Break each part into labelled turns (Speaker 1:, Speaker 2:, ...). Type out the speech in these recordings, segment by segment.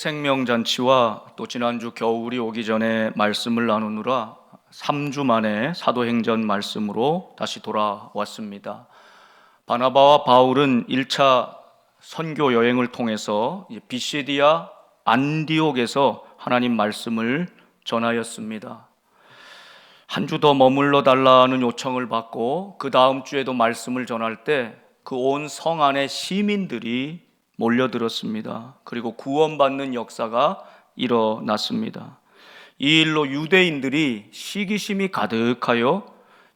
Speaker 1: 생명잔치와 또 지난주 겨울이 오기 전에 말씀을 나누느라 3주 만에 사도행전 말씀으로 다시 돌아왔습니다. 바나바와 바울은 1차 선교 여행을 통해서 비시디아 안디옥에서 하나님 말씀을 전하였습니다. 한 주 더 머물러 달라는 요청을 받고 그 다음 주에도 말씀을 전할 때 그 온 성 안에 시민들이 몰려들었습니다. 그리고 구원받는 역사가 일어났습니다. 이 일로 유대인들이 시기심이 가득하여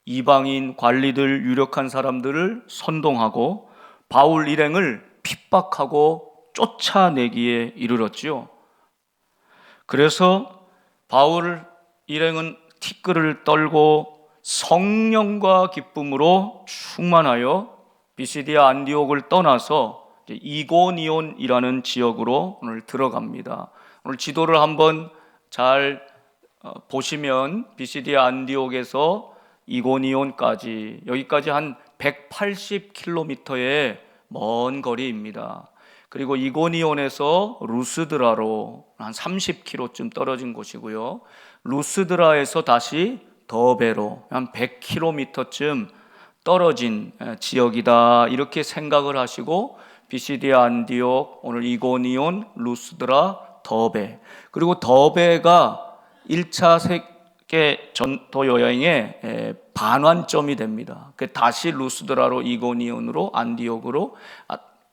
Speaker 1: 이방인 관리들, 유력한 사람들을 선동하고 바울 일행을 핍박하고 쫓아내기에 이르렀지요. 그래서 바울 일행은 티끌을 떨고 성령과 기쁨으로 충만하여 비시디아 안디옥을 떠나서 이고니온이라는 지역으로 오늘 들어갑니다. 오늘 지도를 한번 잘 보시면 비시디아 안디옥에서 이고니온까지 여기까지 한 180km의 먼 거리입니다. 그리고 이고니온에서 루스드라로 한 30km쯤 떨어진 곳이고요. 루스드라에서 다시 더베로 한 100km쯤 떨어진 지역이다, 이렇게 생각을 하시고 비시디아 안디옥, 오늘 이고니온, 루스드라, 더베, 그리고 더베가 1차 세계 전도 여행의 반환점이 됩니다. 다시 루스드라로, 이고니온으로, 안디옥으로,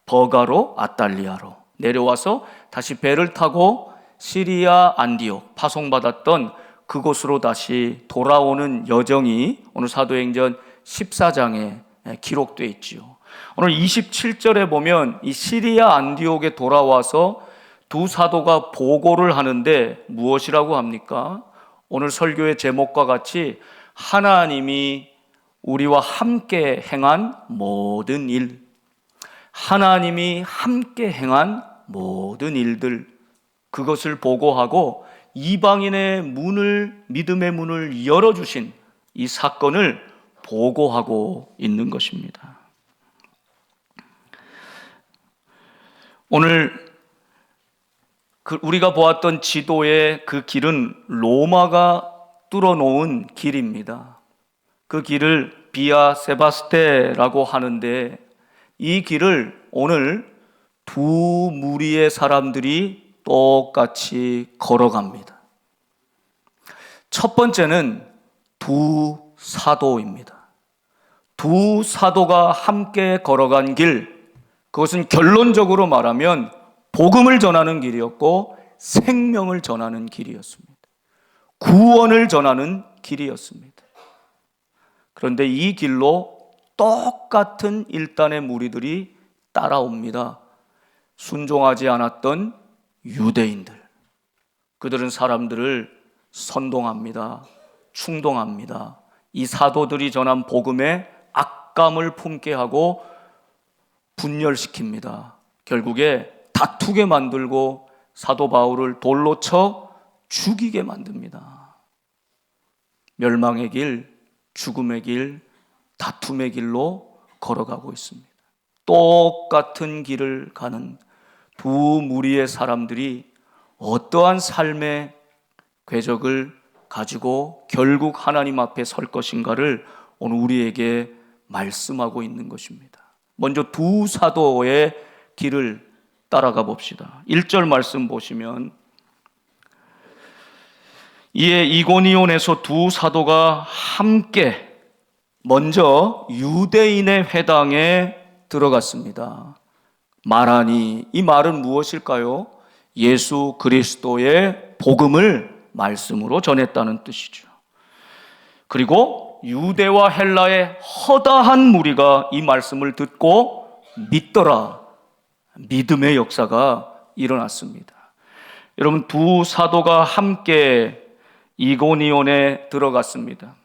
Speaker 1: 버가로, 아탈리아로 내려와서 다시 배를 타고 시리아 안디옥, 파송받았던 그곳으로 다시 돌아오는 여정이 오늘 사도행전 14장에 기록되어 있지요. 오늘 27절에 보면 이 시리아 안디옥에 돌아와서 두 사도가 보고를 하는데 무엇이라고 합니까? 오늘 설교의 제목과 같이 하나님이 우리와 함께 행한 모든 일, 하나님이 함께 행한 모든 일들, 그것을 보고하고 이방인의 문을, 믿음의 문을 열어주신 이 사건을 보고하고 있는 것입니다. 오늘 우리가 보았던 지도의 그 길은 로마가 뚫어놓은 길입니다. 그 길을 비아 세바스테라고 하는데 이 길을 오늘 두 무리의 사람들이 똑같이 걸어갑니다. 첫 번째는 두 사도입니다. 두 사도가 함께 걸어간 길, 그것은 결론적으로 말하면 복음을 전하는 길이었고 생명을 전하는 길이었습니다. 구원을 전하는 길이었습니다. 그런데 이 길로 똑같은 일단의 무리들이 따라옵니다. 순종하지 않았던 유대인들, 그들은 사람들을 선동합니다. 충동합니다. 이 사도들이 전한 복음에 악감을 품게 하고 분열시킵니다. 결국에 다투게 만들고 사도 바울을 돌로 쳐 죽이게 만듭니다. 멸망의 길, 죽음의 길, 다툼의 길로 걸어가고 있습니다. 똑같은 길을 가는 두 무리의 사람들이 어떠한 삶의 궤적을 가지고 결국 하나님 앞에 설 것인가를 오늘 우리에게 말씀하고 있는 것입니다. 먼저 두 사도의 길을 따라가 봅시다. 1절 말씀 보시면 이에 이고니온에서 두 사도가 함께 먼저 유대인의 회당에 들어갔습니다. 말하니, 이 말은 무엇일까요? 예수 그리스도의 복음을 말씀으로 전했다는 뜻이죠. 그리고 유대와 헬라의 허다한 무리가 이 말씀을 듣고 믿더라. 믿음의 역사가 일어났습니다. 여러분, 두 사도가 함께 이고니온에 들어갔습니다.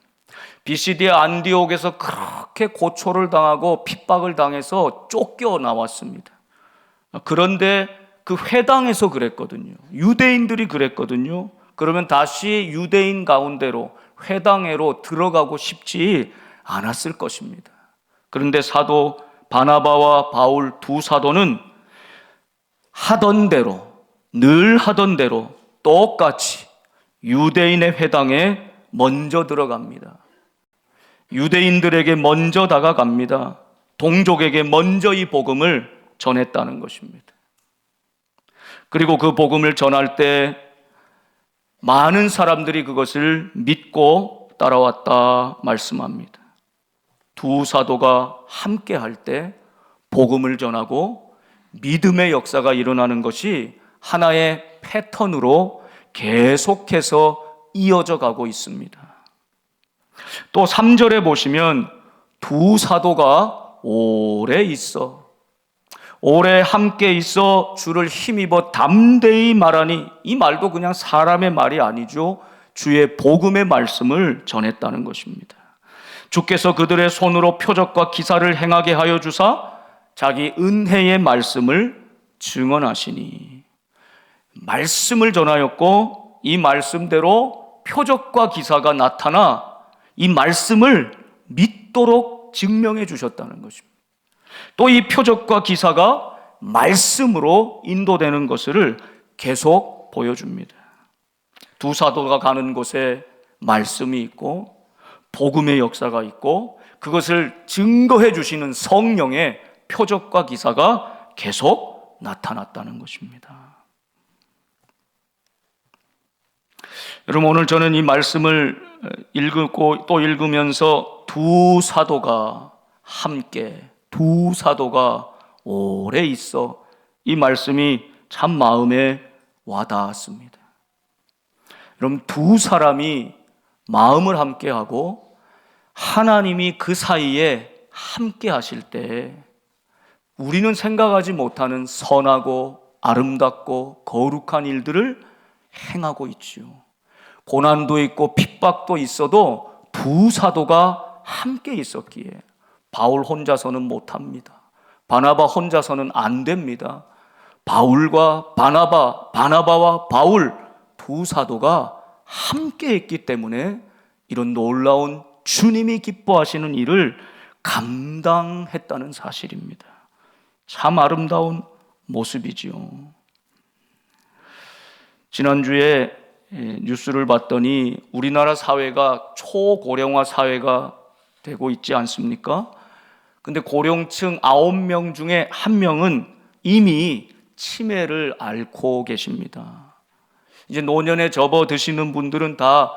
Speaker 1: 비시디아 안디옥에서 그렇게 고초를 당하고 핍박을 당해서 쫓겨나왔습니다. 그런데 그 회당에서 그랬거든요. 유대인들이 그랬거든요. 그러면 다시 유대인 가운데로, 회당으로 들어가고 싶지 않았을 것입니다. 그런데 사도 바나바와 바울 두 사도는 하던 대로 늘 하던 대로 똑같이 유대인의 회당에 먼저 들어갑니다. 유대인들에게 먼저 다가갑니다. 동족에게 먼저 이 복음을 전했다는 것입니다. 그리고 그 복음을 전할 때 많은 사람들이 그것을 믿고 따라왔다 말씀합니다. 두 사도가 함께 할 때 복음을 전하고 믿음의 역사가 일어나는 것이 하나의 패턴으로 계속해서 이어져 가고 있습니다. 또 3절에 보시면 두 사도가 오래 있어, 오래 함께 있어 주를 힘입어 담대히 말하니, 이 말도 그냥 사람의 말이 아니죠. 주의 복음의 말씀을 전했다는 것입니다. 주께서 그들의 손으로 표적과 기사를 행하게 하여 주사 자기 은혜의 말씀을 증언하시니, 말씀을 전하였고 이 말씀대로 표적과 기사가 나타나 이 말씀을 믿도록 증명해 주셨다는 것입니다. 또 이 표적과 기사가 말씀으로 인도되는 것을 계속 보여줍니다. 두 사도가 가는 곳에 말씀이 있고 복음의 역사가 있고 그것을 증거해 주시는 성령의 표적과 기사가 계속 나타났다는 것입니다. 여러분, 오늘 저는 이 말씀을 읽고 또 읽으면서 두 사도가 함께, 두 사도가 오래 있어, 이 말씀이 참 마음에 와닿았습니다. 여러분, 두 사람이 마음을 함께하고 하나님이 그 사이에 함께 하실 때 우리는 생각하지 못하는 선하고 아름답고 거룩한 일들을 행하고 있지요. 고난도 있고 핍박도 있어도 두 사도가 함께 있었기에 바울 혼자서는 못합니다. 바나바 혼자서는 안 됩니다. 바울과 바나바, 바나바와 바울 두 사도가 함께 했기 때문에 이런 놀라운 주님이 기뻐하시는 일을 감당했다는 사실입니다. 참 아름다운 모습이지요. 지난주에 뉴스를 봤더니 우리나라 사회가 초고령화 사회가 되고 있지 않습니까? 근데 고령층 9명 중에 1명은 이미 치매를 앓고 계십니다. 이제 노년에 접어드시는 분들은 다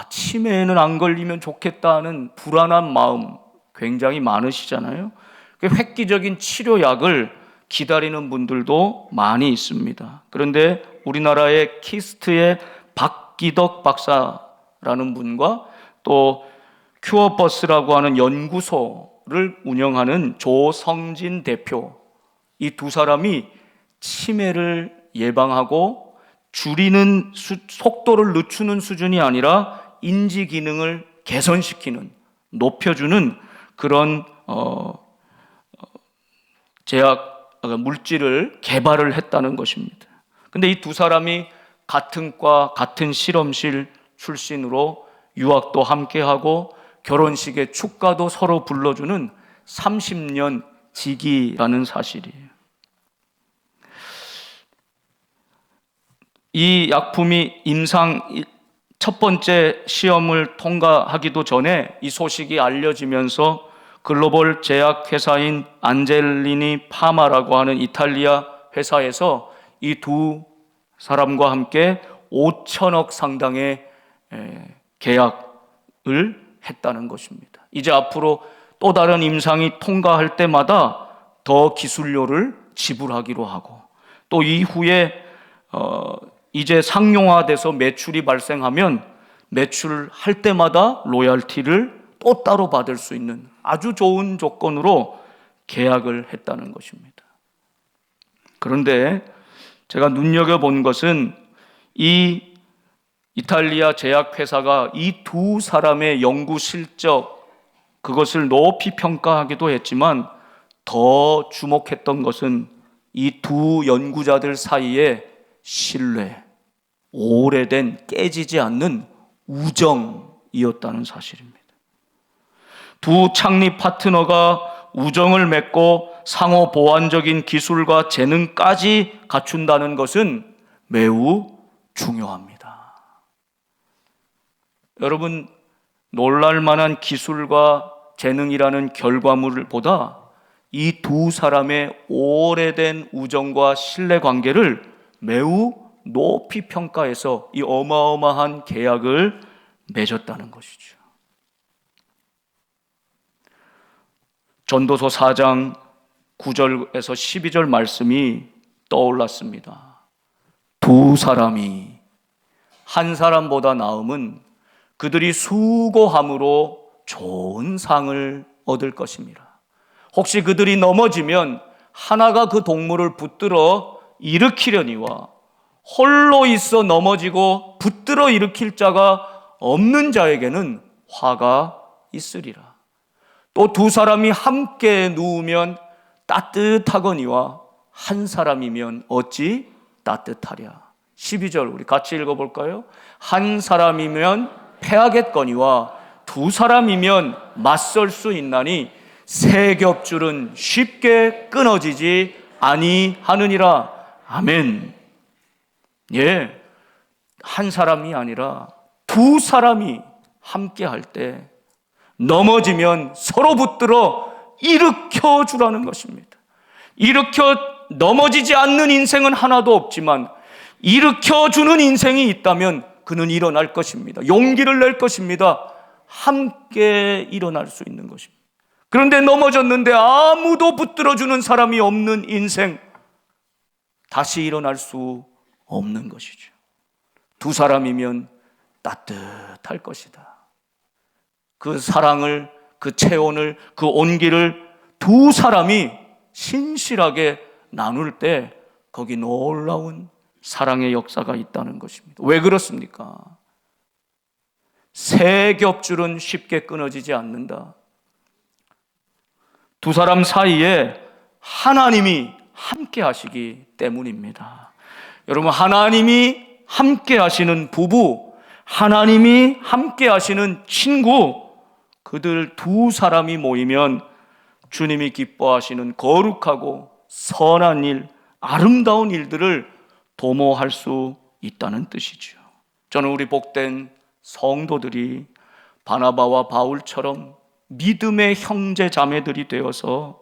Speaker 1: 치매에는 안 걸리면 좋겠다는 불안한 마음 굉장히 많으시잖아요. 획기적인 치료약을 기다리는 분들도 많이 있습니다. 그런데 우리나라의 키스트의 박기덕 박사라는 분과 또 큐어버스라고 하는 연구소를 운영하는 조성진 대표, 이 두 사람이 치매를 예방하고 줄이는 속도를 늦추는 수준이 아니라 인지 기능을 개선시키는, 높여주는 그런 제약 물질을 개발을 했다는 것입니다. 근데 이 두 사람이 같은 과, 같은 실험실 출신으로 유학도 함께하고 결혼식에 축가도 서로 불러주는 30년 지기라는 사실이에요. 이 약품이 임상 첫 번째 시험을 통과하기도 전에 이 소식이 알려지면서 글로벌 제약 회사인 안젤리니 파마라고 하는 이탈리아 회사에서 이 두 사람과 함께 5천억 상당의 계약을 했다는 것입니다. 이제 앞으로 또 다른 임상이 통과할 때마다 더 기술료를 지불하기로 하고, 또 이후에 이제 상용화돼서 매출이 발생하면 매출할 때마다 로열티를 또 따로 받을 수 있는 아주 좋은 조건으로 계약을 했다는 것입니다. 그런데 제가 눈여겨본 것은 이 이탈리아 제약회사가 이 두 사람의 연구 실적, 그것을 높이 평가하기도 했지만 더 주목했던 것은 이 두 연구자들 사이에 신뢰, 오래된 깨지지 않는 우정이었다는 사실입니다. 두 창립 파트너가 우정을 맺고 상호 보완적인 기술과 재능까지 갖춘다는 것은 매우 중요합니다. 여러분, 놀랄만한 기술과 재능이라는 결과물보다 이 두 사람의 오래된 우정과 신뢰관계를 매우 높이 평가해서 이 어마어마한 계약을 맺었다는 것이죠. 전도서 4장 9절에서 12절 말씀이 떠올랐습니다. 두 사람이 한 사람보다 나음은 그들이 수고함으로 좋은 상을 얻을 것입니다. 혹시 그들이 넘어지면 하나가 그 동물을 붙들어 일으키려니와 홀로 있어 넘어지고 붙들어 일으킬 자가 없는 자에게는 화가 있으리라. 또 두 사람이 함께 누우면 따뜻하거니와 한 사람이면 어찌 따뜻하랴. 12절 우리 같이 읽어볼까요? 한 사람이면 패하겠거니와 두 사람이면 맞설 수 있나니 세 겹줄은 쉽게 끊어지지 아니하느니라. 아멘. 예, 한 사람이 아니라 두 사람이 함께 할 때 넘어지면 서로 붙들어 일으켜 주라는 것입니다. 일으켜 넘어지지 않는 인생은 하나도 없지만 일으켜 주는 인생이 있다면 그는 일어날 것입니다. 용기를 낼 것입니다. 함께 일어날 수 있는 것입니다. 그런데 넘어졌는데 아무도 붙들어주는 사람이 없는 인생, 다시 일어날 수 없는 것이죠. 두 사람이면 따뜻할 것이다. 그 사랑을, 그 체온을, 그 온기를 두 사람이 신실하게 나눌 때 거기 놀라운 사랑의 역사가 있다는 것입니다. 왜 그렇습니까? 세 겹줄은 쉽게 끊어지지 않는다. 두 사람 사이에 하나님이 함께 하시기 때문입니다. 여러분, 하나님이 함께 하시는 부부, 하나님이 함께 하시는 친구, 그들 두 사람이 모이면 주님이 기뻐하시는 거룩하고 선한 일, 아름다운 일들을 도모할 수 있다는 뜻이죠. 저는 우리 복된 성도들이 바나바와 바울처럼 믿음의 형제 자매들이 되어서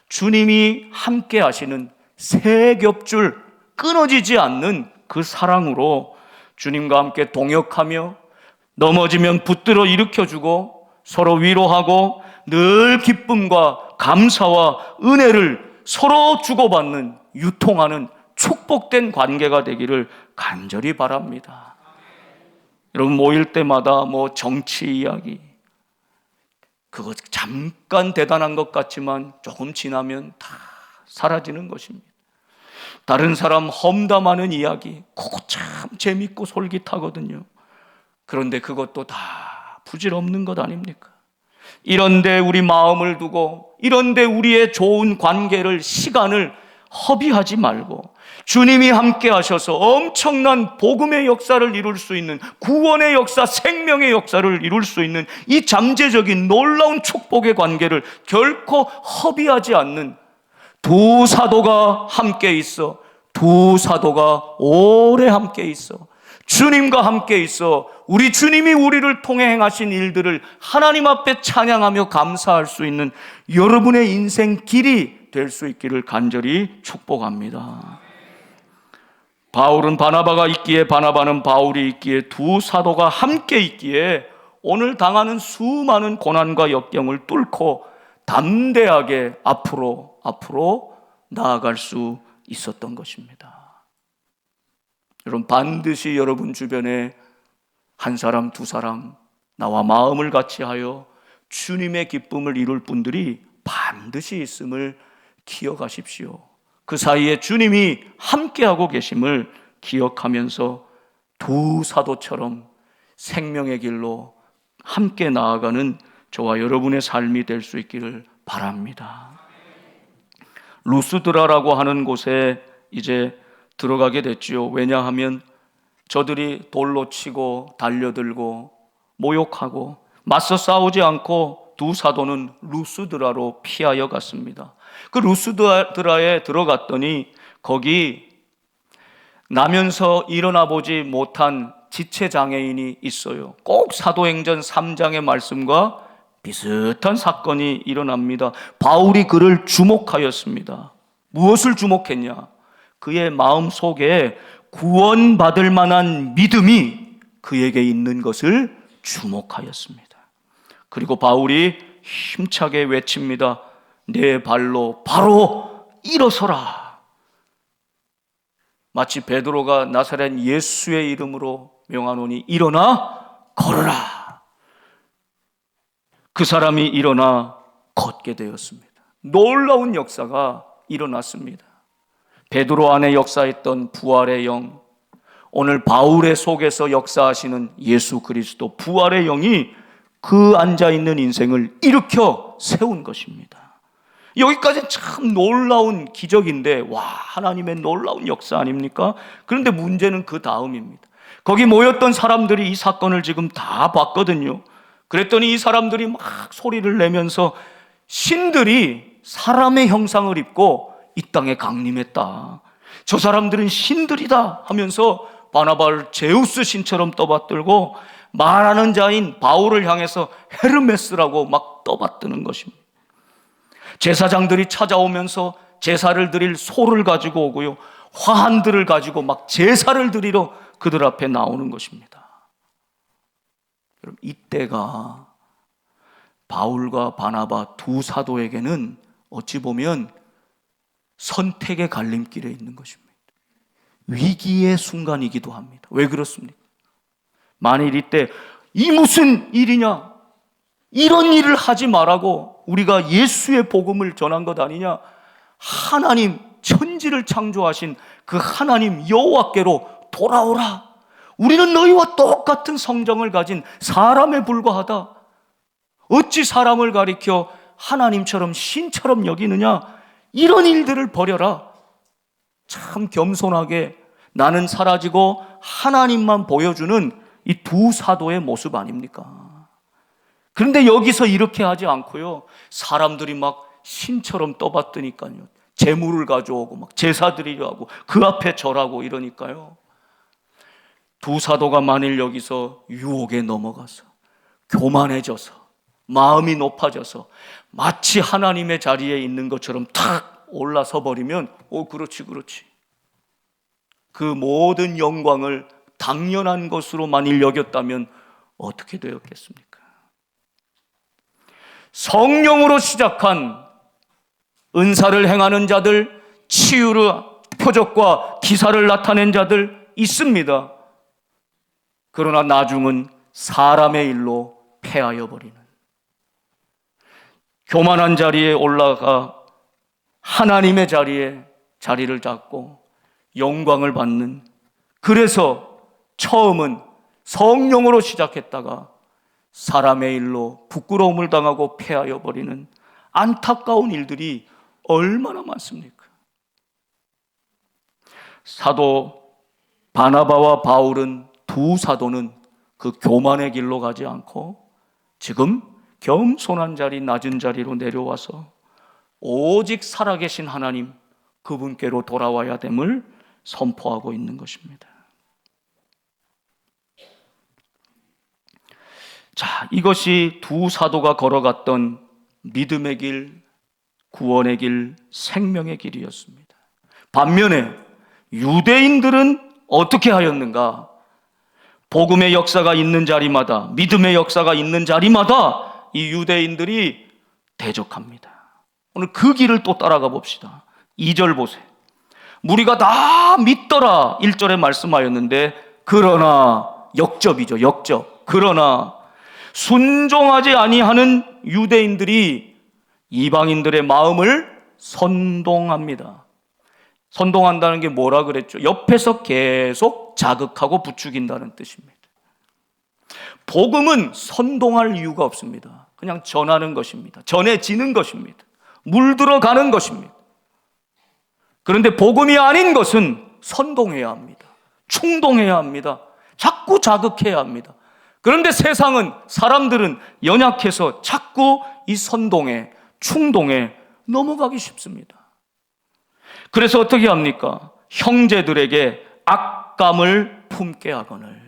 Speaker 1: 주님이 함께 하시는 세 겹줄 끊어지지 않는 그 사랑으로 주님과 함께 동역하며 넘어지면 붙들어 일으켜주고 서로 위로하고 늘 기쁨과 감사와 은혜를 서로 주고받는 유통하는 축복된 관계가 되기를 간절히 바랍니다. 여러분, 모일 때마다 정치 이야기, 그거 잠깐 대단한 것 같지만 조금 지나면 다 사라지는 것입니다. 다른 사람 험담하는 이야기, 그거 참 재밌고 솔깃하거든요. 그런데 그것도 다 부질없는 것 아닙니까? 이런데 우리 마음을 두고, 이런데 우리의 좋은 관계를, 시간을 허비하지 말고 주님이 함께 하셔서 엄청난 복음의 역사를 이룰 수 있는, 구원의 역사, 생명의 역사를 이룰 수 있는 이 잠재적인 놀라운 축복의 관계를 결코 허비하지 않는 두 사도가 함께 있어, 두 사도가 오래 함께 있어, 주님과 함께 있어 우리 주님이 우리를 통해 행하신 일들을 하나님 앞에 찬양하며 감사할 수 있는 여러분의 인생 길이 될 수 있기를 간절히 축복합니다. 바울은 바나바가 있기에, 바나바는 바울이 있기에, 두 사도가 함께 있기에 오늘 당하는 수많은 고난과 역경을 뚫고 담대하게 앞으로 나아갈 수 있었던 것입니다. 여러분, 반드시 여러분 주변에 한 사람, 두 사람 나와 마음을 같이 하여 주님의 기쁨을 이룰 분들이 반드시 있음을 기억하십시오. 그 사이에 주님이 함께하고 계심을 기억하면서 두 사도처럼 생명의 길로 함께 나아가는 저와 여러분의 삶이 될 수 있기를 바랍니다. 루스드라라고 하는 곳에 이제 들어가게 됐죠. 왜냐하면 저들이 돌로 치고 달려들고 모욕하고 맞서 싸우지 않고 두 사도는 루스드라로 피하여 갔습니다. 그 루스드라에 들어갔더니 거기 나면서 일어나 보지 못한 지체장애인이 있어요. 꼭 사도행전 3장의 말씀과 비슷한 사건이 일어납니다. 바울이 그를 주목하였습니다. 무엇을 주목했냐? 그의 마음 속에 구원받을 만한 믿음이 그에게 있는 것을 주목하였습니다. 그리고 바울이 힘차게 외칩니다. 내 발로 바로 일어서라. 마치 베드로가 나사렛 예수의 이름으로 명하노니 일어나 걸어라. 그 사람이 일어나 걷게 되었습니다. 놀라운 역사가 일어났습니다. 베드로 안에 역사했던 부활의 영, 오늘 바울의 속에서 역사하시는 예수 그리스도 부활의 영이 그 앉아있는 인생을 일으켜 세운 것입니다. 여기까지는 참 놀라운 기적인데, 와, 하나님의 놀라운 역사 아닙니까? 그런데 문제는 그 다음입니다. 거기 모였던 사람들이 이 사건을 지금 다 봤거든요. 그랬더니 이 사람들이 막 소리를 내면서 신들이 사람의 형상을 입고 이 땅에 강림했다. 저 사람들은 신들이다 하면서 바나바를 제우스 신처럼 떠받들고 말하는 자인 바울을 향해서 헤르메스라고 막 떠받드는 것입니다. 제사장들이 찾아오면서 제사를 드릴 소를 가지고 오고요, 화환들을 가지고 막 제사를 드리러 그들 앞에 나오는 것입니다. 여러분, 이때가 바울과 바나바 두 사도에게는 어찌 보면 선택의 갈림길에 있는 것입니다. 위기의 순간이기도 합니다. 왜 그렇습니까? 만일 이때 이 무슨 일이냐, 이런 일을 하지 말라고 우리가 예수의 복음을 전한 것 아니냐, 하나님 천지를 창조하신 그 하나님 여호와께로 돌아오라, 우리는 너희와 똑같은 성정을 가진 사람에 불과하다, 어찌 사람을 가리켜 하나님처럼 신처럼 여기느냐, 이런 일들을 버려라. 참 겸손하게 나는 사라지고 하나님만 보여주는 이 두 사도의 모습 아닙니까? 그런데 여기서 이렇게 하지 않고요, 사람들이 막 신처럼 떠받드니까요, 재물을 가져오고 막 제사 드리려 하고 그 앞에 절하고 이러니까요, 두 사도가 만일 여기서 유혹에 넘어가서 교만해져서 마음이 높아져서 마치 하나님의 자리에 있는 것처럼 탁 올라서 버리면, 그렇지 그 모든 영광을 당연한 것으로 만일 여겼다면 어떻게 되었겠습니까? 성령으로 시작한 은사를 행하는 자들, 치유를, 표적과 기사를 나타낸 자들 있습니다. 그러나 나중은 사람의 일로 패하여 버리는, 교만한 자리에 올라가 하나님의 자리에 자리를 잡고 영광을 받는, 그래서 처음은 성령으로 시작했다가 사람의 일로 부끄러움을 당하고 패하여 버리는 안타까운 일들이 얼마나 많습니까? 사도 바나바와 바울은, 두 사도는 그 교만의 길로 가지 않고 지금 겸손한 자리, 낮은 자리로 내려와서 오직 살아계신 하나님, 그분께로 돌아와야 됨을 선포하고 있는 것입니다. 자, 이것이 두 사도가 걸어갔던 믿음의 길, 구원의 길, 생명의 길이었습니다. 반면에 유대인들은 어떻게 하였는가? 복음의 역사가 있는 자리마다, 믿음의 역사가 있는 자리마다 이 유대인들이 대적합니다. 오늘 그 길을 또 따라가 봅시다. 2절 보세요. 무리가 다 믿더라 1절에 말씀하였는데, 그러나 역접이죠. 역접. 그러나 순종하지 아니하는 유대인들이 이방인들의 마음을 선동합니다. 선동한다는 게 뭐라 그랬죠? 옆에서 계속 자극하고 부추긴다는 뜻입니다. 복음은 선동할 이유가 없습니다. 그냥 전하는 것입니다. 전해지는 것입니다. 물들어가는 것입니다. 그런데 복음이 아닌 것은 선동해야 합니다. 충동해야 합니다. 자꾸 자극해야 합니다. 그런데 세상은, 사람들은 연약해서 자꾸 이 선동에, 충동에 넘어가기 쉽습니다. 그래서 어떻게 합니까? 형제들에게 악감을 품게 하거늘.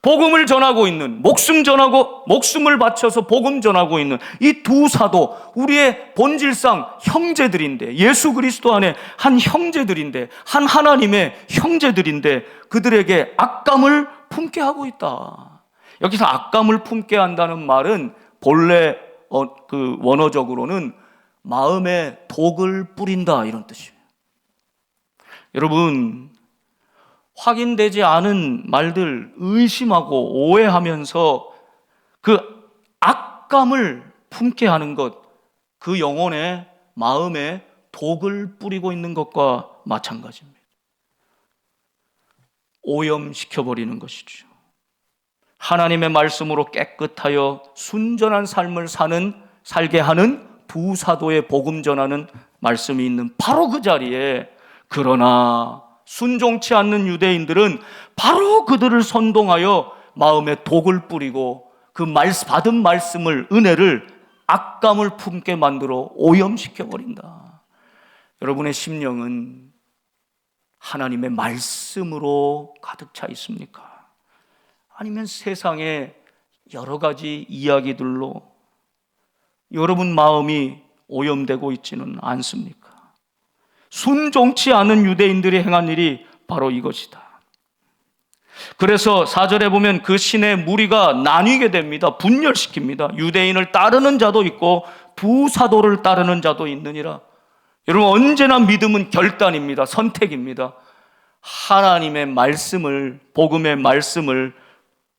Speaker 1: 복음을 전하고 있는, 목숨을 바쳐서 복음 전하고 있는 이 두 사도, 우리의 본질상 형제들인데, 예수 그리스도 안에 한 형제들인데, 한 하나님의 형제들인데, 그들에게 악감을 품게 하고 있다. 여기서 악감을 품게 한다는 말은 본래 그 원어적으로는 마음에 독을 뿌린다, 이런 뜻이에요. 여러분, 확인되지 않은 말들 의심하고 오해하면서 그 악감을 품게 하는 것, 그 영혼의 마음에 독을 뿌리고 있는 것과 마찬가지입니다. 오염시켜버리는 것이죠. 하나님의 말씀으로 깨끗하여 순전한 삶을 살게 하는 두 사도의 복음 전하는 말씀이 있는 바로 그 자리에, 그러나 순종치 않는 유대인들은 바로 그들을 선동하여 마음에 독을 뿌리고 그 받은 말씀을, 은혜를 악감을 품게 만들어 오염시켜버린다. 여러분의 심령은 하나님의 말씀으로 가득 차 있습니까? 아니면 세상의 여러 가지 이야기들로 여러분 마음이 오염되고 있지는 않습니까? 순종치 않은 유대인들이 행한 일이 바로 이것이다. 그래서 4절에 보면 그 신의 무리가 나뉘게 됩니다. 분열시킵니다. 유대인을 따르는 자도 있고 두 사도를 따르는 자도 있느니라. 여러분, 언제나 믿음은 결단입니다. 선택입니다. 하나님의 말씀을, 복음의 말씀을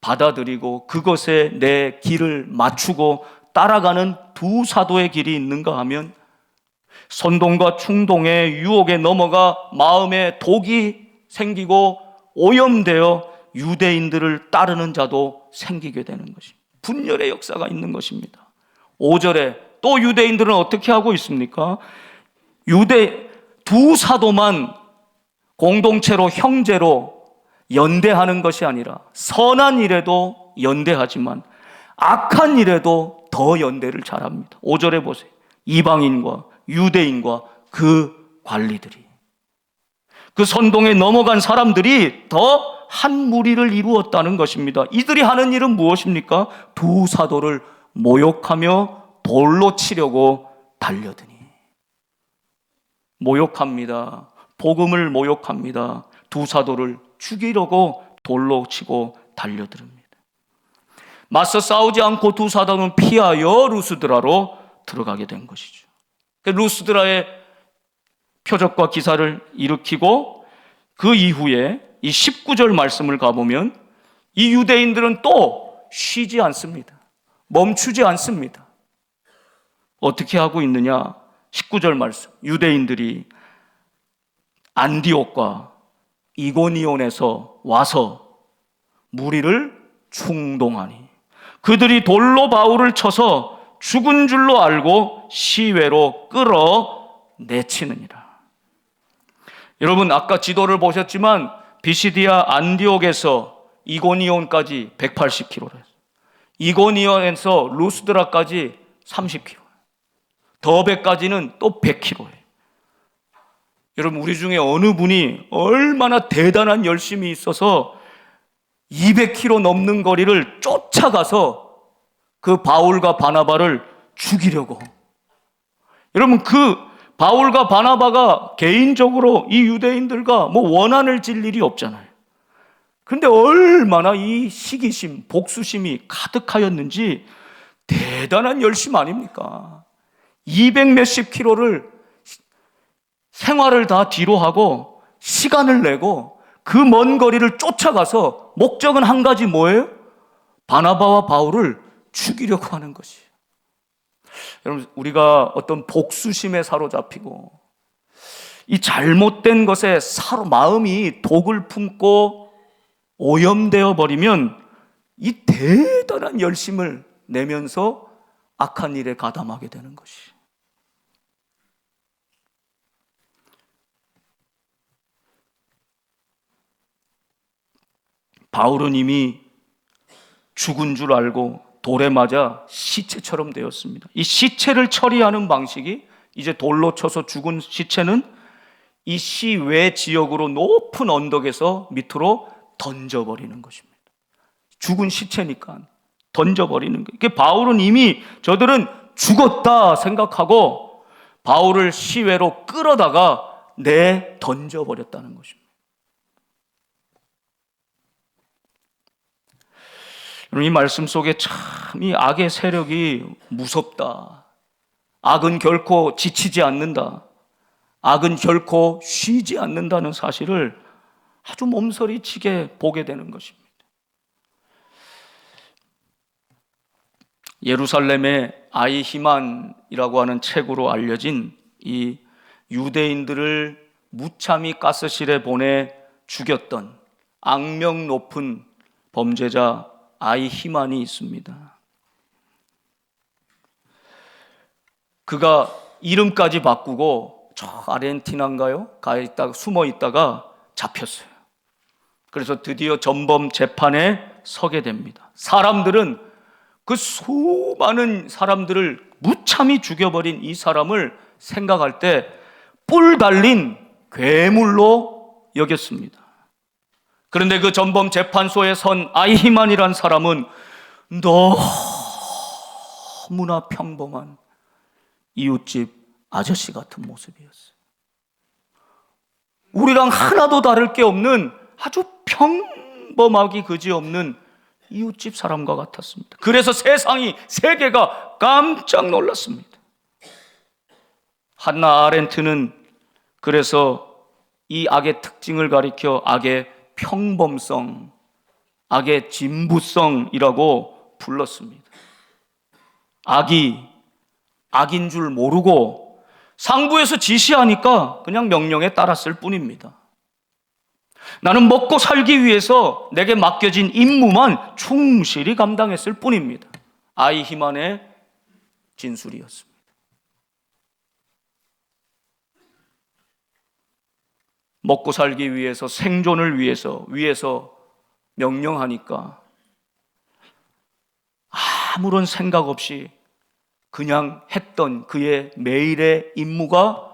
Speaker 1: 받아들이고 그것에 내 길을 맞추고 따라가는 두 사도의 길이 있는가 하면, 선동과 충동의 유혹에 넘어가 마음에 독이 생기고 오염되어 유대인들을 따르는 자도 생기게 되는 것입니다. 분열의 역사가 있는 것입니다. 5절에 또 유대인들은 어떻게 하고 있습니까? 두 사도만 공동체로, 형제로 연대하는 것이 아니라 선한 일에도 연대하지만 악한 일에도 더 연대를 잘합니다. 5절에 보세요. 이방인과 유대인과 그 관리들이, 그 선동에 넘어간 사람들이 더 한 무리를 이루었다는 것입니다. 이들이 하는 일은 무엇입니까? 두 사도를 모욕하며 돌로 치려고 달려드니. 모욕합니다. 복음을 모욕합니다. 두 사도를 죽이려고 돌로 치고 달려듭니다. 맞서 싸우지 않고 두 사도는 피하여 루스드라로 들어가게 된 것이죠. 루스드라의 표적과 기사를 일으키고 그 이후에 이 19절 말씀을 가보면 이 유대인들은 또 쉬지 않습니다. 멈추지 않습니다. 어떻게 하고 있느냐? 19절 말씀. 유대인들이 안디옥과 이고니온에서 와서 무리를 충동하니 그들이 돌로 바울을 쳐서 죽은 줄로 알고 시외로 끌어내치느니라. 여러분, 아까 지도를 보셨지만 비시디아 안디옥에서 이고니온까지 180km, 이고니온에서 루스드라까지 30km, 더베까지는 또 100km예요. 여러분, 우리 중에 어느 분이 얼마나 대단한 열심이 있어서 200km 넘는 거리를 쫓아가서 그 바울과 바나바를 죽이려고. 여러분, 그 바울과 바나바가 개인적으로 이 유대인들과 원한을 질 일이 없잖아요. 그런데 얼마나 이 시기심, 복수심이 가득하였는지 대단한 열심 아닙니까? 200 몇십 킬로를 생활을 다 뒤로 하고 시간을 내고 그 먼 거리를 쫓아가서 목적은 한 가지, 뭐예요? 바나바와 바울을 죽이려고 하는 것이에요. 여러분, 우리가 어떤 복수심에 사로잡히고 이 잘못된 것에 마음이 독을 품고 오염되어 버리면 이 대단한 열심을 내면서 악한 일에 가담하게 되는 것이. 바울은 이미 죽은 줄 알고 돌에 맞아 시체처럼 되었습니다. 이 시체를 처리하는 방식이, 이제 돌로 쳐서 죽은 시체는 이 시외 지역으로 높은 언덕에서 밑으로 던져버리는 것입니다. 죽은 시체니까 던져버리는 거예요. 바울은 이미 저들은 죽었다 생각하고 바울을 시외로 끌어다가 던져버렸다는 것입니다. 이 말씀 속에 참 이 악의 세력이 무섭다. 악은 결코 지치지 않는다. 악은 결코 쉬지 않는다는 사실을 아주 몸서리치게 보게 되는 것입니다. 예루살렘의 아이히만이라고 하는 책으로 알려진 이 유대인들을 무참히 가스실에 보내 죽였던 악명 높은 범죄자 아이히만이 있습니다. 그가 이름까지 바꾸고 저 아르헨티나인가요? 가 있다가 숨어 있다가 잡혔어요. 그래서 드디어 전범 재판에 서게 됩니다. 사람들은 그 수많은 사람들을 무참히 죽여버린 이 사람을 생각할 때 뿔 달린 괴물로 여겼습니다. 그런데 그 전범 재판소에 선 아이히만이란 사람은 너무나 평범한 이웃집 아저씨 같은 모습이었어요. 우리랑 하나도 다를 게 없는 아주 평범하기 그지없는 이웃집 사람과 같았습니다. 그래서 세계가 깜짝 놀랐습니다. 한나 아렌트는 그래서 이 악의 특징을 가리켜 악의 평범성, 악의 진부성이라고 불렀습니다. 악이 악인 줄 모르고 상부에서 지시하니까 그냥 명령에 따랐을 뿐입니다. 나는 먹고 살기 위해서 내게 맡겨진 임무만 충실히 감당했을 뿐입니다. 아이히만의 진술이었습니다. 먹고 살기 위해서, 생존을 위해서 명령하니까 아무런 생각 없이 그냥 했던 그의 매일의 임무가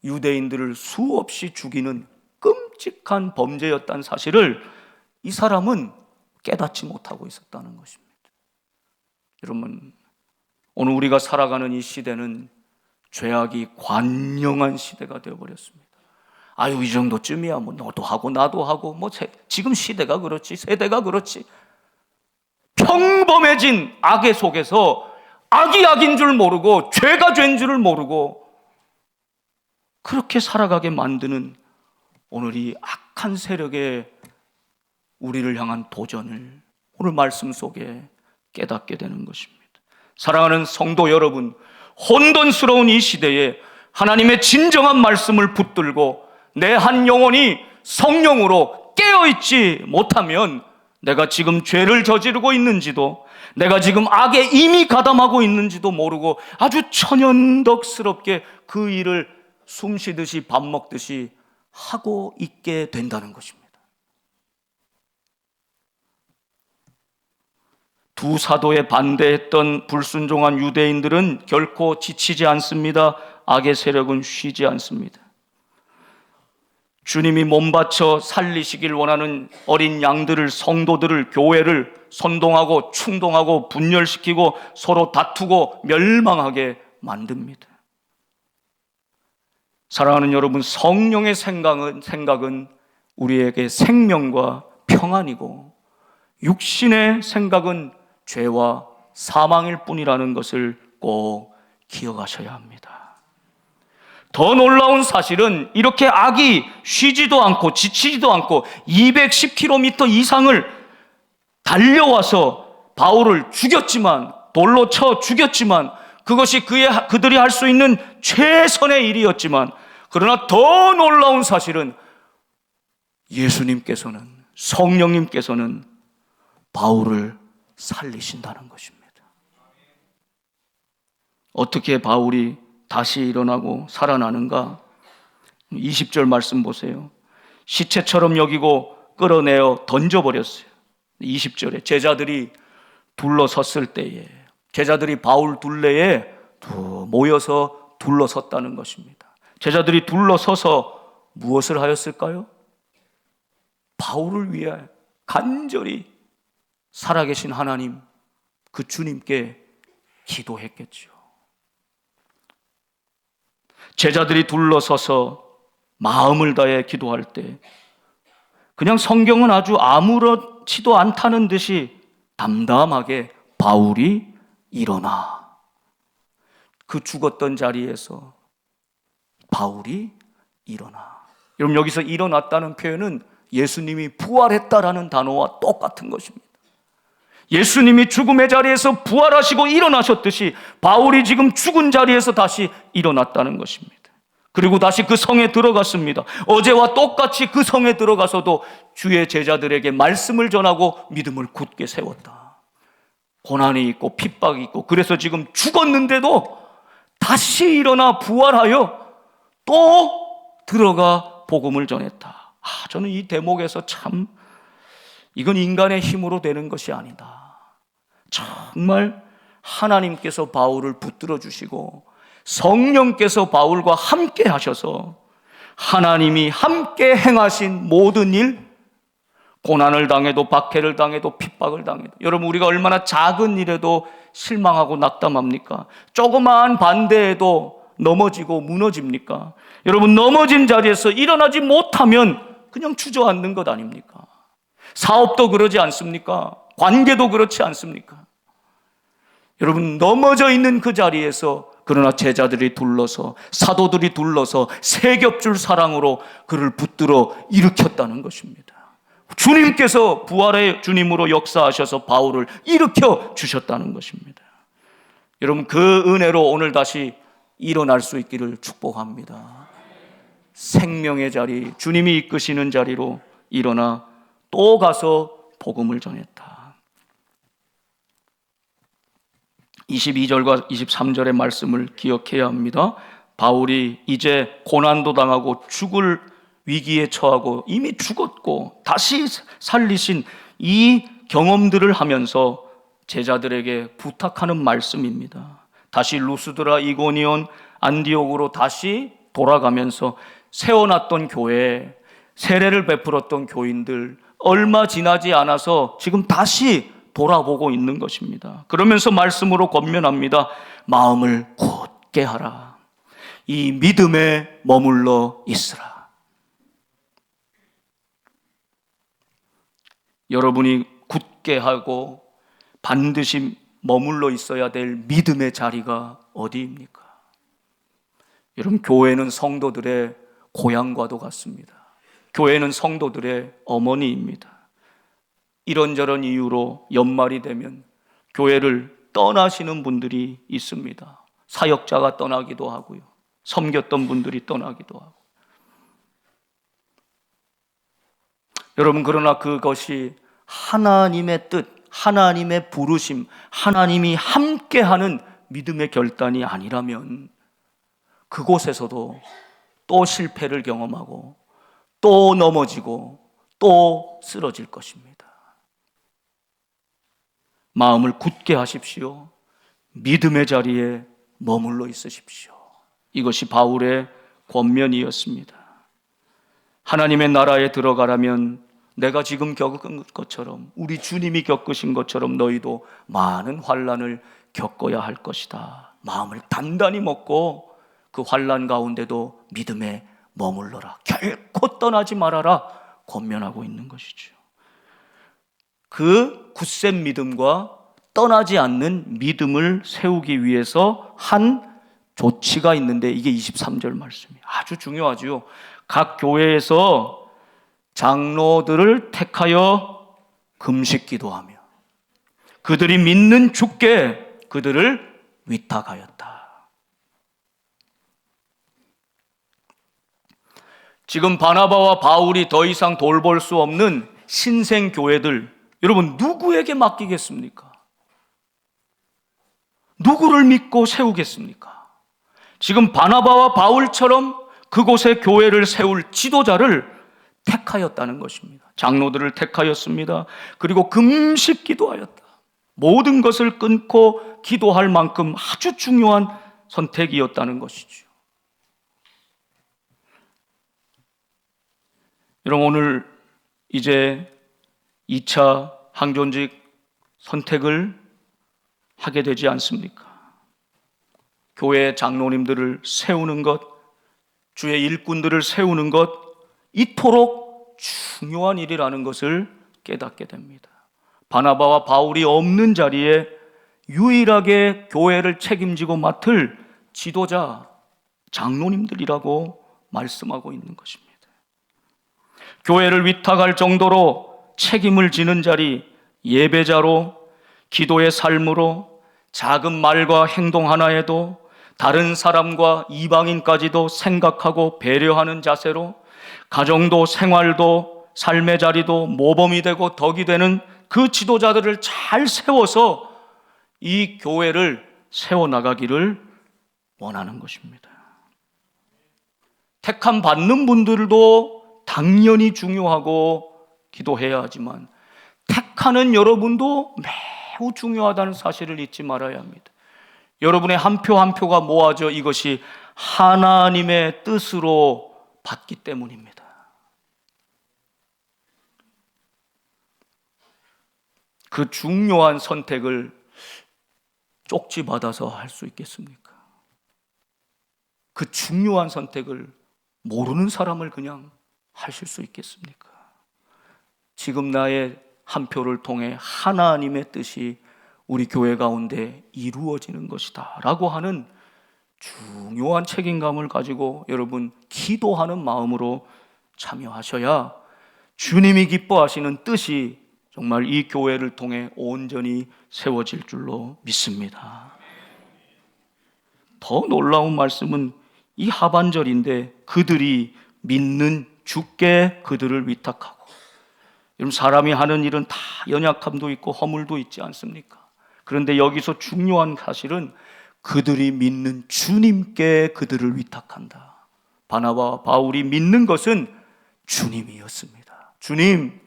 Speaker 1: 유대인들을 수없이 죽이는 끔찍한 범죄였다는 사실을 이 사람은 깨닫지 못하고 있었다는 것입니다. 여러분, 오늘 우리가 살아가는 이 시대는 죄악이 관영한 시대가 되어버렸습니다. 아유, 이 정도쯤이야 뭐 너도 하고 나도 하고 뭐 지금 시대가 그렇지, 세대가 그렇지. 평범해진 악의 속에서 악이 악인 줄 모르고 죄가 죄인 줄을 모르고 그렇게 살아가게 만드는 오늘 이 악한 세력의 우리를 향한 도전을 오늘 말씀 속에 깨닫게 되는 것입니다. 사랑하는 성도 여러분, 혼돈스러운 이 시대에 하나님의 진정한 말씀을 붙들고 내 한 영혼이 성령으로 깨어있지 못하면 내가 지금 죄를 저지르고 있는지도, 내가 지금 악에 이미 가담하고 있는지도 모르고 아주 천연덕스럽게 그 일을 숨쉬듯이 밥 먹듯이 하고 있게 된다는 것입니다. 두 사도에 반대했던 불순종한 유대인들은 결코 지치지 않습니다. 악의 세력은 쉬지 않습니다. 주님이 몸바쳐 살리시길 원하는 어린 양들을, 성도들을, 교회를 선동하고 충동하고 분열시키고 서로 다투고 멸망하게 만듭니다. 사랑하는 여러분, 성령의 생각은 우리에게 생명과 평안이고 육신의 생각은 죄와 사망일 뿐이라는 것을 꼭 기억하셔야 합니다. 더 놀라운 사실은 이렇게 악이 쉬지도 않고 지치지도 않고 210km 이상을 달려와서 바울을 죽였지만, 돌로 쳐 죽였지만, 그것이 그들이 할 수 있는 최선의 일이었지만, 그러나 더 놀라운 사실은 예수님께서는, 성령님께서는 바울을 살리신다는 것입니다. 어떻게 바울이 다시 일어나고 살아나는가? 20절 말씀 보세요. 시체처럼 여기고 끌어내어 던져버렸어요. 20절에 제자들이 둘러섰을 때에, 제자들이 바울 둘레에 모여서 둘러섰다는 것입니다. 제자들이 둘러서서 무엇을 하였을까요? 바울을 위해 간절히 살아계신 하나님, 그 주님께 기도했겠죠. 제자들이 둘러서서 마음을 다해 기도할 때 그냥 성경은 아주 아무렇지도 않다는 듯이 담담하게 바울이 일어나, 그 죽었던 자리에서 바울이 일어나. 여러분, 여기서 일어났다는 표현은 예수님이 부활했다라는 단어와 똑같은 것입니다. 예수님이 죽음의 자리에서 부활하시고 일어나셨듯이 바울이 지금 죽은 자리에서 다시 일어났다는 것입니다. 그리고 다시 그 성에 들어갔습니다. 어제와 똑같이 그 성에 들어가서도 주의 제자들에게 말씀을 전하고 믿음을 굳게 세웠다. 고난이 있고 핍박이 있고, 그래서 지금 죽었는데도 다시 일어나 부활하여 또 들어가 복음을 전했다. 저는 이 대목에서 참, 이건 인간의 힘으로 되는 것이 아니다. 정말 하나님께서 바울을 붙들어 주시고 성령께서 바울과 함께 하셔서 하나님이 함께 행하신 모든 일, 고난을 당해도 박해를 당해도 핍박을 당해도, 여러분, 우리가 얼마나 작은 일에도 실망하고 낙담합니까? 조그마한 반대에도 넘어지고 무너집니까? 여러분, 넘어진 자리에서 일어나지 못하면 그냥 주저앉는 것 아닙니까? 사업도 그러지 않습니까? 관계도 그렇지 않습니까? 여러분, 넘어져 있는 그 자리에서 그러나 제자들이 둘러서, 사도들이 둘러서 세 겹줄 사랑으로 그를 붙들어 일으켰다는 것입니다. 주님께서 부활의 주님으로 역사하셔서 바울을 일으켜 주셨다는 것입니다. 여러분, 그 은혜로 오늘 다시 일어날 수 있기를 축복합니다. 생명의 자리, 주님이 이끄시는 자리로 일어나 또 가서 복음을 전했다. 22절과 23절의 말씀을 기억해야 합니다. 바울이 이제 고난도 당하고 죽을 위기에 처하고 이미 죽었고 다시 살리신 이 경험들을 하면서 제자들에게 부탁하는 말씀입니다. 다시 루스드라, 이고니온, 안디옥으로 다시 돌아가면서 세워놨던 교회, 세례를 베풀었던 교인들, 얼마 지나지 않아서 지금 다시 돌아보고 있는 것입니다. 그러면서 말씀으로 권면합니다. 마음을 굳게 하라. 이 믿음에 머물러 있으라. 여러분이 굳게 하고 반드시 머물러 있어야 될 믿음의 자리가 어디입니까? 여러분, 교회는 성도들의 고향과도 같습니다. 교회는 성도들의 어머니입니다. 이런저런 이유로 연말이 되면 교회를 떠나시는 분들이 있습니다. 사역자가 떠나기도 하고요, 섬겼던 분들이 떠나기도 하고. 여러분, 그러나 그것이 하나님의 뜻, 하나님의 부르심, 하나님이 함께하는 믿음의 결단이 아니라면 그곳에서도 또 실패를 경험하고 또 넘어지고 또 쓰러질 것입니다. 마음을 굳게 하십시오. 믿음의 자리에 머물러 있으십시오. 이것이 바울의 권면이었습니다. 하나님의 나라에 들어가라면 내가 지금 겪은 것처럼, 우리 주님이 겪으신 것처럼 너희도 많은 환난을 겪어야 할 것이다. 마음을 단단히 먹고 그 환난 가운데도 믿음에 머물러라. 결코 떠나지 말아라. 권면하고 있는 것이죠. 그 굳센 믿음과 떠나지 않는 믿음을 세우기 위해서 한 조치가 있는데, 이게 23절 말씀이에요. 아주 중요하죠. 각 교회에서 장로들을 택하여 금식 기도하며 그들이 믿는 주께 그들을 위탁하였다. 지금 바나바와 바울이 더 이상 돌볼 수 없는 신생 교회들, 여러분, 누구에게 맡기겠습니까? 누구를 믿고 세우겠습니까? 지금 바나바와 바울처럼 그곳에 교회를 세울 지도자를 택하였다는 것입니다. 장로들을 택하였습니다. 그리고 금식 기도하였다. 모든 것을 끊고 기도할 만큼 아주 중요한 선택이었다는 것이죠. 여러분, 오늘 이제 2차 항존직 선택을 하게 되지 않습니까? 교회 장로님들을 세우는 것, 주의 일꾼들을 세우는 것, 이토록 중요한 일이라는 것을 깨닫게 됩니다. 바나바와 바울이 없는 자리에 유일하게 교회를 책임지고 맡을 지도자, 장로님들이라고 말씀하고 있는 것입니다. 교회를 위탁할 정도로 책임을 지는 자리, 예배자로, 기도의 삶으로, 작은 말과 행동 하나에도 다른 사람과 이방인까지도 생각하고 배려하는 자세로 가정도 생활도 삶의 자리도 모범이 되고 덕이 되는 그 지도자들을 잘 세워서 이 교회를 세워나가기를 원하는 것입니다. 택함 받는 분들도 당연히 중요하고 기도해야 하지만 택하는 여러분도 매우 중요하다는 사실을 잊지 말아야 합니다. 여러분의 한 표 한 표가 모아져 이것이 하나님의 뜻으로 받기 때문입니다. 그 중요한 선택을 쪽지받아서 할 수 있겠습니까? 그 중요한 선택을 모르는 사람을 그냥 하실 수 있겠습니까? 지금 나의 한 표를 통해 하나님의 뜻이 우리 교회 가운데 이루어지는 것이다 라고 하는 중요한 책임감을 가지고 여러분 기도하는 마음으로 참여하셔야 주님이 기뻐하시는 뜻이 정말 이 교회를 통해 온전히 세워질 줄로 믿습니다. 더 놀라운 말씀은 이 하반절인데 그들이 믿는 주께 그들을 위탁하고. 여러분, 사람이 하는 일은 다 연약함도 있고 허물도 있지 않습니까? 그런데 여기서 중요한 사실은 그들이 믿는 주님께 그들을 위탁한다. 바나바와 바울이 믿는 것은 주님이었습니다. 주님,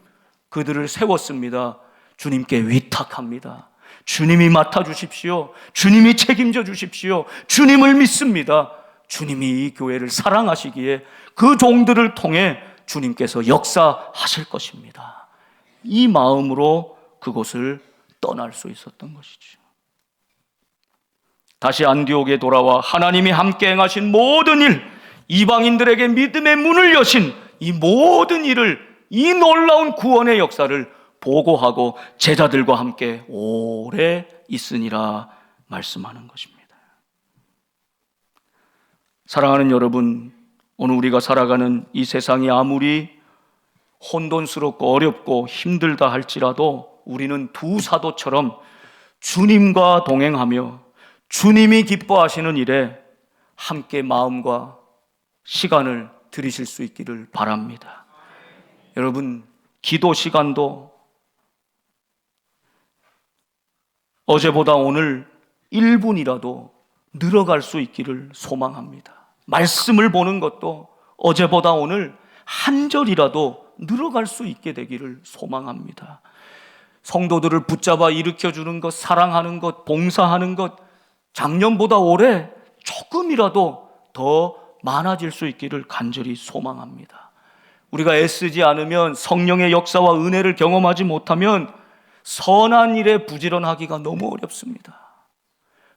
Speaker 1: 그들을 세웠습니다. 주님께 위탁합니다. 주님이 맡아주십시오. 주님이 책임져 주십시오. 주님을 믿습니다. 주님이 이 교회를 사랑하시기에 그 종들을 통해 주님께서 역사하실 것입니다. 이 마음으로 그곳을 떠날 수 있었던 것이죠. 다시 안디옥에 돌아와 하나님이 함께 행하신 모든 일, 이방인들에게 믿음의 문을 여신 이 모든 일을, 이 놀라운 구원의 역사를 보고하고 제자들과 함께 오래 있으니라 말씀하는 것입니다. 사랑하는 여러분, 오늘 우리가 살아가는 이 세상이 아무리 혼돈스럽고 어렵고 힘들다 할지라도 우리는 두 사도처럼 주님과 동행하며 주님이 기뻐하시는 일에 함께 마음과 시간을 들이실 수 있기를 바랍니다. 여러분, 기도 시간도 어제보다 오늘 1분이라도 늘어갈 수 있기를 소망합니다. 말씀을 보는 것도 어제보다 오늘 한 절이라도 늘어갈 수 있게 되기를 소망합니다. 성도들을 붙잡아 일으켜주는 것, 사랑하는 것, 봉사하는 것, 작년보다 올해 조금이라도 더 많아질 수 있기를 간절히 소망합니다. 우리가 애쓰지 않으면, 성령의 역사와 은혜를 경험하지 못하면 선한 일에 부지런하기가 너무 어렵습니다.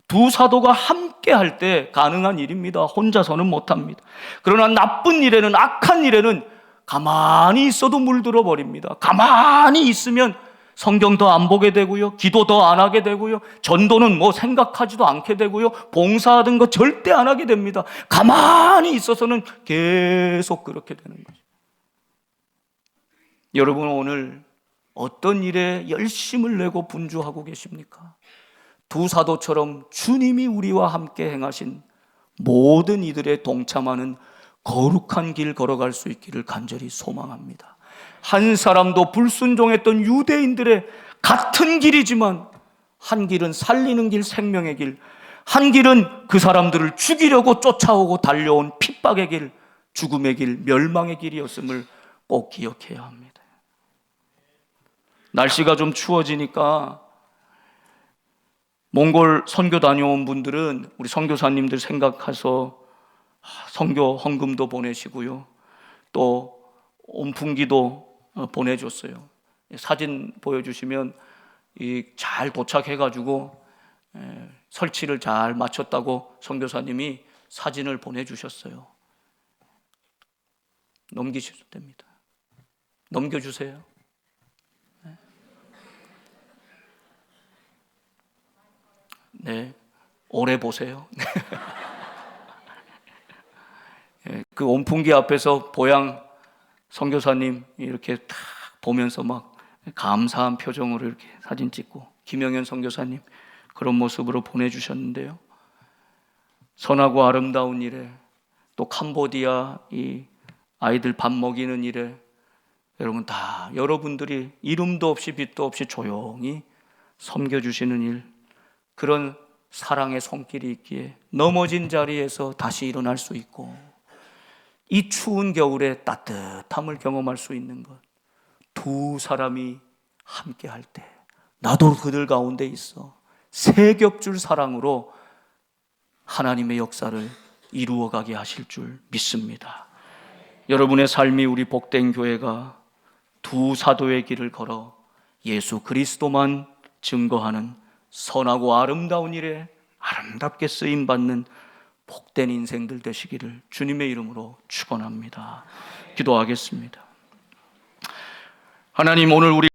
Speaker 1: 두 사도가 함께 할 때 가능한 일입니다. 혼자서는 못합니다. 그러나 나쁜 일에는, 악한 일에는 가만히 있어도 물들어 버립니다. 가만히 있으면 성경 더 안 보게 되고요, 기도 더 안 하게 되고요, 전도는 뭐 생각하지도 않게 되고요, 봉사하던 거 절대 안 하게 됩니다. 가만히 있어서는 계속 그렇게 되는 거죠. 여러분, 오늘 어떤 일에 열심을 내고 분주하고 계십니까? 두 사도처럼 주님이 우리와 함께 행하신 모든 이들에 동참하는 거룩한 길 걸어갈 수 있기를 간절히 소망합니다. 한 사람도 불순종했던 유대인들의 같은 길이지만 한 길은 살리는 길, 생명의 길, 한 길은 그 사람들을 죽이려고 쫓아오고 달려온 핍박의 길, 죽음의 길, 멸망의 길이었음을 꼭 기억해야 합니다. 날씨가 좀 추워지니까 몽골 선교 다녀온 분들은 우리 선교사님들 생각해서 선교 헌금도 보내시고요, 또 온풍기도 보내줬어요. 사진 보여주시면 잘 도착해가지고 설치를 잘 마쳤다고 선교사님이 사진을 보내주셨어요. 넘기셔도 됩니다. 넘겨주세요. 네, 오래 보세요. 그 온풍기 앞에서 보양 선교사님 이렇게 딱 보면서 막 감사한 표정으로 이렇게 사진 찍고, 김영현 선교사님 그런 모습으로 보내주셨는데요. 선하고 아름다운 일에, 또 캄보디아 이 아이들 밥 먹이는 일에 여러분 다 여러분들이 이름도 없이 빛도 없이 조용히 섬겨주시는 일, 그런 사랑의 손길이 있기에 넘어진 자리에서 다시 일어날 수 있고, 이 추운 겨울에 따뜻함을 경험할 수 있는 것, 두 사람이 함께 할 때 나도 그들 가운데 있어 세 겹줄 사랑으로 하나님의 역사를 이루어가게 하실 줄 믿습니다. 여러분의 삶이 우리 복된 교회가 두 사도의 길을 걸어 예수 그리스도만 증거하는 선하고 아름다운 일에 아름답게 쓰임받는 복된 인생들 되시기를 주님의 이름으로 축원합니다. 기도하겠습니다. 하나님, 오늘 우리